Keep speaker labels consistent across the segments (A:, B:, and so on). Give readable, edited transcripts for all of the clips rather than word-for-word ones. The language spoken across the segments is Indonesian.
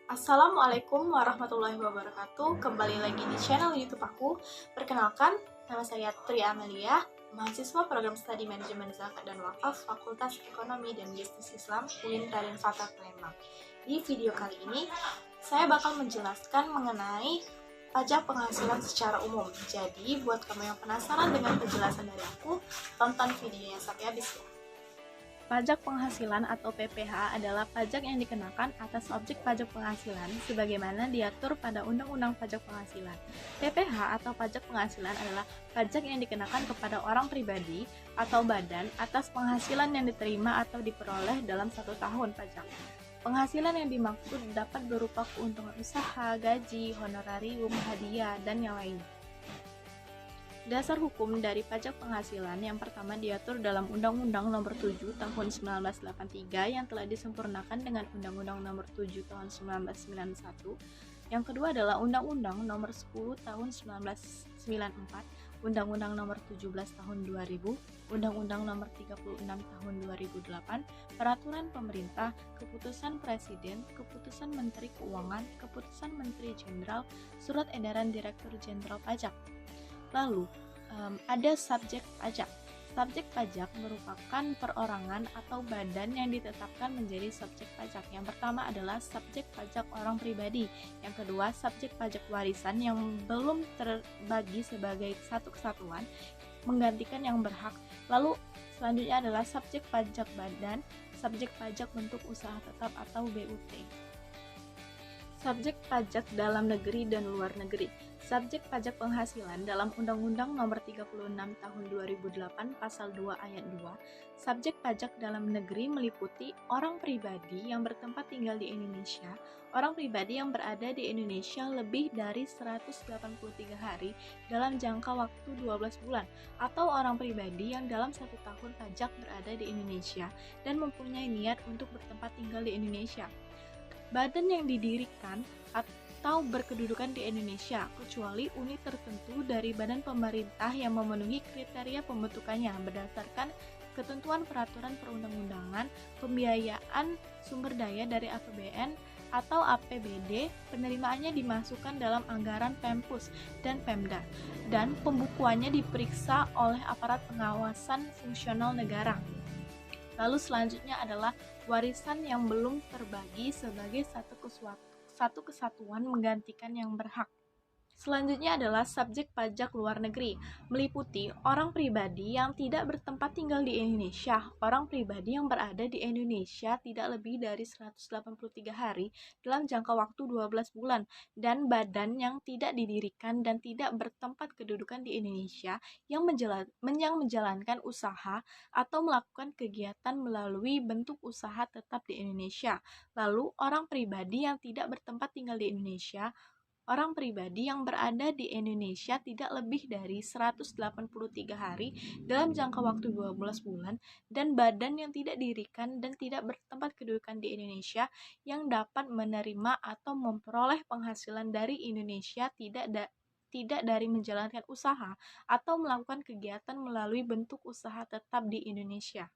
A: Assalamualaikum warahmatullahi wabarakatuh. Kembali lagi di channel YouTube aku. Perkenalkan, nama saya Tri Amelia, mahasiswa program Studi Manajemen Zakat dan Wakaf Fakultas Ekonomi dan Bisnis Islam UIN Raden Fatah Palembang. Di video kali ini, saya bakal menjelaskan mengenai pajak penghasilan secara umum. Jadi, buat kamu yang penasaran dengan penjelasan dari aku, tonton videonya sampai habis ya. Pajak penghasilan atau PPH adalah pajak yang dikenakan atas objek pajak penghasilan sebagaimana diatur pada Undang-Undang Pajak Penghasilan. PPH atau pajak penghasilan adalah pajak yang dikenakan kepada orang pribadi atau badan atas penghasilan yang diterima atau diperoleh dalam 1 tahun pajak. Penghasilan yang dimaksud dapat berupa keuntungan usaha, gaji, honorarium, hadiah, dan yang lainnya. Dasar hukum dari pajak penghasilan yang pertama diatur dalam Undang-Undang Nomor 7 Tahun 1983 yang telah disempurnakan dengan Undang-Undang Nomor 7 Tahun 1991. Yang kedua adalah Undang-Undang Nomor 10 Tahun 1994, Undang-Undang Nomor 17 Tahun 2000, Undang-Undang Nomor 36 Tahun 2008, Peraturan Pemerintah, Keputusan Presiden, Keputusan Menteri Keuangan, Keputusan Menteri Jenderal, Surat Edaran Direktur Jenderal Pajak. Lalu, ada subjek pajak. Subjek pajak merupakan perorangan atau badan yang ditetapkan menjadi subjek pajak. Yang pertama adalah subjek pajak orang pribadi. Yang kedua, subjek pajak warisan yang belum terbagi sebagai satu kesatuan, menggantikan yang berhak. Lalu, selanjutnya adalah subjek pajak badan, subjek pajak bentuk usaha tetap atau BUT. Subjek pajak dalam negeri dan luar negeri. Subjek pajak penghasilan dalam Undang-Undang Nomor 36 Tahun 2008 Pasal 2 Ayat 2. Subjek pajak dalam negeri meliputi orang pribadi yang bertempat tinggal di Indonesia, orang pribadi yang berada di Indonesia lebih dari 183 hari dalam jangka waktu 12 bulan, atau orang pribadi yang dalam 1 tahun pajak berada di Indonesia dan mempunyai niat untuk bertempat tinggal di Indonesia. Badan yang didirikan atau berkedudukan di Indonesia, kecuali unit tertentu dari badan pemerintah yang memenuhi kriteria pembentukannya berdasarkan ketentuan peraturan perundang-undangan, pembiayaan sumber daya dari APBN atau APBD, penerimaannya dimasukkan dalam anggaran Pempus dan Pemda, dan pembukuannya diperiksa oleh aparat pengawasan fungsional negara. Lalu selanjutnya adalah warisan yang belum terbagi sebagai satu kesatuan menggantikan yang berhak. Selanjutnya adalah subjek pajak luar negeri, meliputi orang pribadi yang tidak bertempat tinggal di Indonesia, orang pribadi yang berada di Indonesia tidak lebih dari 183 hari dalam jangka waktu 12 bulan, dan badan yang tidak didirikan dan tidak bertempat kedudukan di Indonesia yang menjalankan usaha atau melakukan kegiatan melalui bentuk usaha tetap di Indonesia. Lalu, orang pribadi yang tidak bertempat tinggal di Indonesia, orang pribadi yang berada di Indonesia tidak lebih dari 183 hari dalam jangka waktu 12 bulan, dan badan yang tidak didirikan dan tidak bertempat kedudukan di Indonesia yang dapat menerima atau memperoleh penghasilan dari Indonesia tidak dari menjalankan usaha atau melakukan kegiatan melalui bentuk usaha tetap di Indonesia.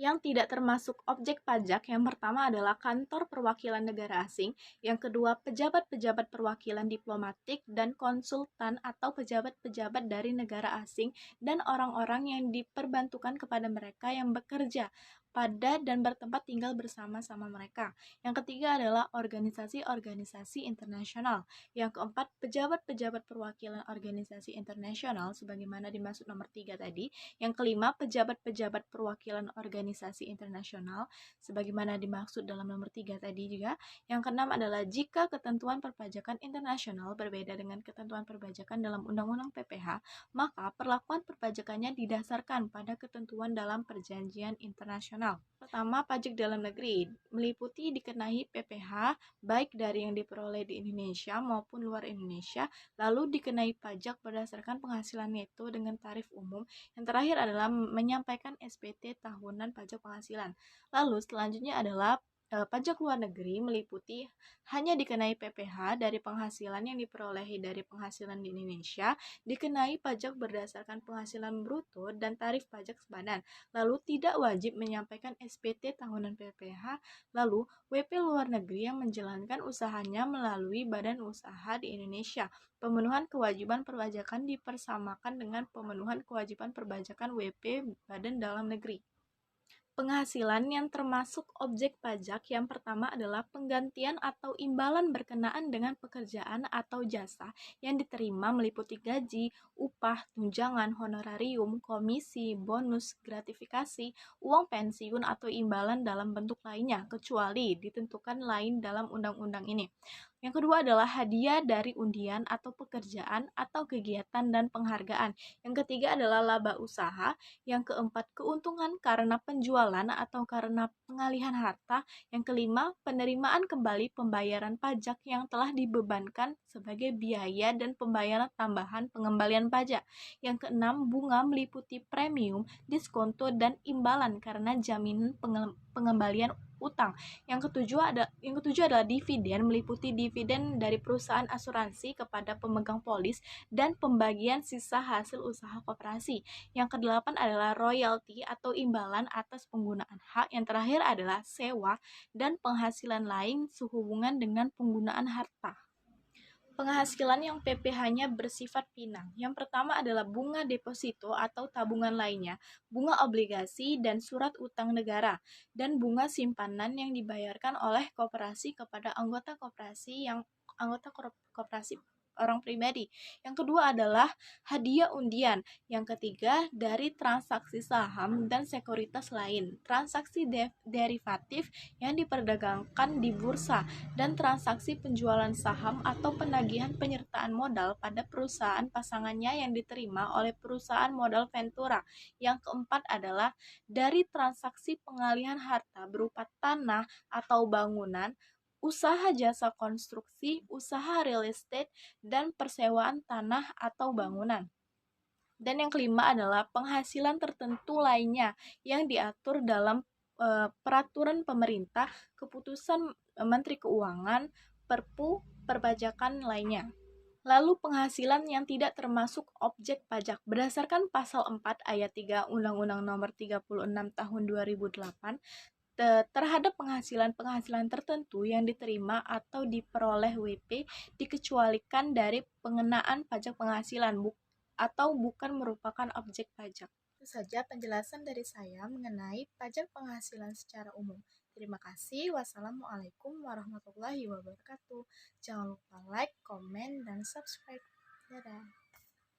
A: Yang tidak termasuk objek pajak yang pertama adalah kantor perwakilan negara asing, yang kedua pejabat-pejabat perwakilan diplomatik dan konsultan atau pejabat-pejabat dari negara asing dan orang-orang yang diperbantukan kepada mereka yang bekerja pada dan bertempat tinggal bersama-sama mereka. Yang ketiga adalah organisasi-organisasi internasional. Yang keempat, pejabat-pejabat perwakilan organisasi internasional sebagaimana dimaksud nomor 3 tadi. Yang kelima, pejabat-pejabat perwakilan organisasi internasional sebagaimana dimaksud dalam nomor 3 tadi juga. Yang keenam adalah jika ketentuan perpajakan internasional berbeda dengan ketentuan perpajakan dalam Undang-Undang PPH, maka perlakuan perpajakannya didasarkan pada ketentuan dalam perjanjian internasional. Pertama, pajak dalam negeri meliputi dikenai PPH baik dari yang diperoleh di Indonesia maupun luar Indonesia, lalu dikenai pajak berdasarkan penghasilan neto dengan tarif umum. Yang terakhir adalah menyampaikan SPT tahunan pajak penghasilan. Lalu selanjutnya adalah Pajak luar negeri meliputi hanya dikenai PPh dari penghasilan yang diperolehi dari penghasilan di Indonesia, dikenai pajak berdasarkan penghasilan bruto dan tarif pajak sepadan, lalu tidak wajib menyampaikan SPT tahunan PPh, lalu WP luar negeri yang menjalankan usahanya melalui badan usaha di Indonesia. Pemenuhan kewajiban perpajakan dipersamakan dengan pemenuhan kewajiban perpajakan WP badan dalam negeri. Penghasilan yang termasuk objek pajak yang pertama adalah penggantian atau imbalan berkenaan dengan pekerjaan atau jasa yang diterima meliputi gaji, upah, tunjangan, honorarium, komisi, bonus, gratifikasi, uang pensiun atau imbalan dalam bentuk lainnya kecuali ditentukan lain dalam undang-undang ini. Yang kedua adalah hadiah dari undian atau pekerjaan atau kegiatan dan penghargaan. Yang ketiga adalah laba usaha. Yang keempat, keuntungan karena penjualan atau karena pengalihan harta. Yang kelima, penerimaan kembali pembayaran pajak yang telah dibebankan sebagai biaya dan pembayaran tambahan pengembalian pajak. Yang keenam, bunga meliputi premium, diskonto, dan imbalan karena jaminan pengembalian utang. Yang ketujuh adalah dividen, meliputi dividen dari perusahaan asuransi kepada pemegang polis dan pembagian sisa hasil usaha koperasi. Yang kedelapan adalah royalti atau imbalan atas penggunaan hak. Yang terakhir adalah sewa dan penghasilan lain sehubungan dengan penggunaan harta. Penghasilan yang PPh-nya bersifat pinang. Yang pertama adalah bunga deposito atau tabungan lainnya, bunga obligasi dan surat utang negara, dan bunga simpanan yang dibayarkan oleh koperasi kepada anggota koperasi orang pribadi. Yang kedua adalah hadiah undian. Yang ketiga dari transaksi saham dan sekuritas lain, transaksi derivatif yang diperdagangkan di bursa, dan transaksi penjualan saham atau penagihan penyertaan modal pada perusahaan pasangannya yang diterima oleh perusahaan modal Ventura. Yang keempat adalah dari transaksi pengalihan harta berupa tanah atau bangunan, usaha jasa konstruksi, usaha real estate, dan persewaan tanah atau bangunan. Dan yang kelima adalah penghasilan tertentu lainnya yang diatur dalam peraturan pemerintah, keputusan Menteri Keuangan, Perpu, perpajakan lainnya. Lalu penghasilan yang tidak termasuk objek pajak berdasarkan pasal 4 ayat 3 Undang-Undang Nomor 36 Tahun 2008 terhadap penghasilan-penghasilan tertentu yang diterima atau diperoleh WP dikecualikan dari pengenaan pajak penghasilan atau bukan merupakan objek pajak. Itu saja penjelasan dari saya mengenai pajak penghasilan secara umum. Terima kasih. Wassalamualaikum warahmatullahi wabarakatuh. Jangan lupa like, komen, dan subscribe. Dadah.